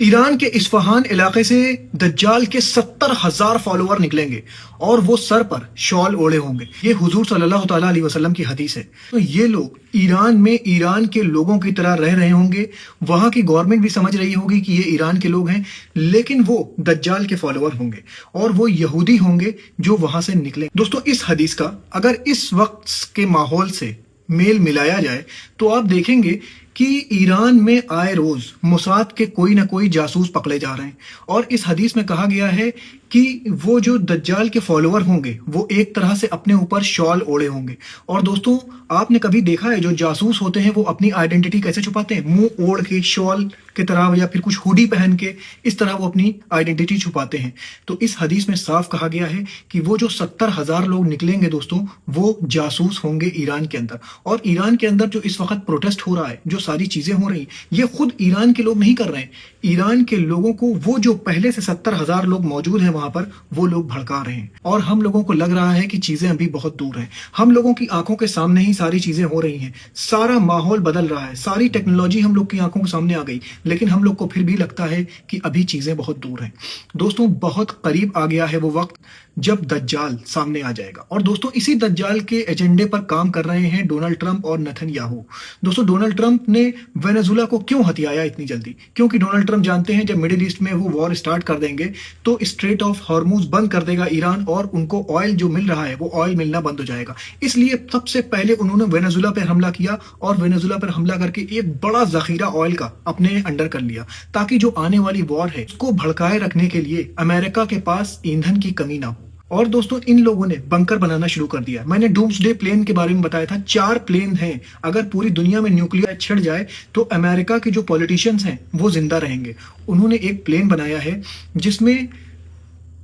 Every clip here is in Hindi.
ईरान के इस्फहान इलाके से दज्जाल के 70,000 फॉलोअर निकलेंगे और वो सर पर शॉल ओढ़े होंगे। ये हुजूर सल्लल्लाहु ताला अलैहि वसल्लम की हदीस है। तो ये लोग ईरान में ईरान के लोगों की तरह रह रहे होंगे। वहां की गवर्नमेंट भी समझ रही होगी कि ये ईरान के लोग हैं, लेकिन वो दज्जाल के फॉलोअर होंगे और वो यहूदी होंगे जो वहां से निकले। दोस्तों, इस हदीस का अगर इस वक्त के माहौल से मेल मिलाया जाए तो आप देखेंगे कि ईरान में आए रोज मोसाद के कोई ना कोई जासूस पकड़े जा रहे हैं और इस हदीस में कहा गया है कि वो जो दज्जाल के फॉलोअर होंगे वो एक तरह से अपने ऊपर शॉल ओढ़े होंगे। और दोस्तों, आपने कभी देखा है जो जासूस होते हैं वो अपनी आइडेंटिटी कैसे छुपाते हैं? मुंह ओढ़ के, शॉल की तरह या फिर कुछ हुडी पहन के, इस तरह वो अपनी आइडेंटिटी छुपाते हैं। तो इस हदीस में साफ कहा गया है कि वो जो 70,000 लोग निकलेंगे दोस्तों, वो जासूस होंगे ईरान के अंदर। और ईरान के अंदर जो इस वक्त प्रोटेस्ट हो रहा है, जो सारी चीजें हो रही, ये खुद ईरान के लोग नहीं कर रहे हैं। ईरान के लोगों को वो जो पहले से 70,000 लोग मौजूद हैं वहां पर, वो लोग भड़का रहे हैं। और हम लोगों को लग रहा है कि चीजें अभी बहुत दूर हैं। हम लोगों की आंखों के सामने ही सारी चीजें हो रही हैं। सारा माहौल बदल रहा है, सारी टेक्नोलॉजी हम लोग की आंखों के सामने आ गई, लेकिन हम लोग को फिर भी लगता है कि अभी चीजें बहुत दूर हैं। दोस्तों, बहुत करीब आ गया है वो वक्त जब दज्जाल सामने आ जाएगा। और दोस्तों, इसी दज्जाल के एजेंडे पर काम कर रहे हैं डोनाल्ड ट्रंप और नेतन्याहू। दोस्तों, डोनाल्ड ट्रंप ने वेनेजुला को क्यों हथियाया इतनी जल्दी? क्योंकि डोनाल्ड ट्रंप जानते हैं जब मिडिल ईस्ट में वो वॉर स्टार्ट कर देंगे तो स्ट्रेट ऑफ हॉर्मुज बंद कर देगा ईरान और उनको ऑयल जो मिल रहा है वो ऑयल मिलना बंद हो जाएगा। इसलिए सबसे पहले उन्होंने वेनेजुला पर हमला किया और वेनेजुला पर हमला करके एक बड़ा जखीरा ऑयल का अपने अंडर कर लिया, ताकि जो आने वाली वॉर है उसको भड़काए रखने के लिए अमेरिका के पास ईंधन की कमी ना हो। और दोस्तों, इन लोगों ने बंकर बनाना शुरू कर दिया। मैंने डूम्सडे प्लेन के बारे में बताया था, 4 प्लेन हैं। अगर पूरी दुनिया में न्यूक्लियर छिड़ जाए तो अमेरिका के जो पॉलिटिशियंस हैं वो जिंदा रहेंगे। उन्होंने एक प्लेन बनाया है जिसमें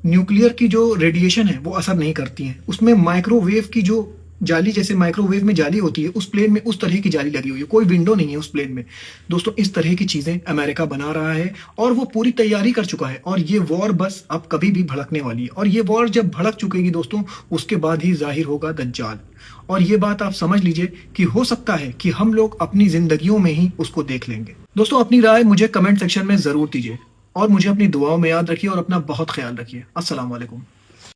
न्यूक्लियर की जो रेडिएशन है वो असर नहीं करती है। उसमें माइक्रोवेव की जो जाली, जैसे माइक्रोवेव में जाली होती है, उस प्लेन में उस तरह की जाली लगी हुई है, कोई विंडो नहीं है उस प्लेन में। दोस्तों, इस तरह की चीजें अमेरिका बना रहा है और वो पूरी तैयारी कर चुका है और ये वॉर बस अब कभी भी भड़कने वाली है। और ये वॉर जब भड़क चुकेगी दोस्तों, उसके बाद ही जाहिर होगा दज्जाल। और ये बात आप समझ लीजिए कि हो सकता है कि हम लोग अपनी जिंदगियों में ही उसको देख लेंगे। दोस्तों, अपनी राय मुझे कमेंट सेक्शन में जरूर दीजिए और मुझे अपनी दुआओं में याद रखिए और अपना बहुत ख्याल रखिए। अस्सलाम वालेकुम।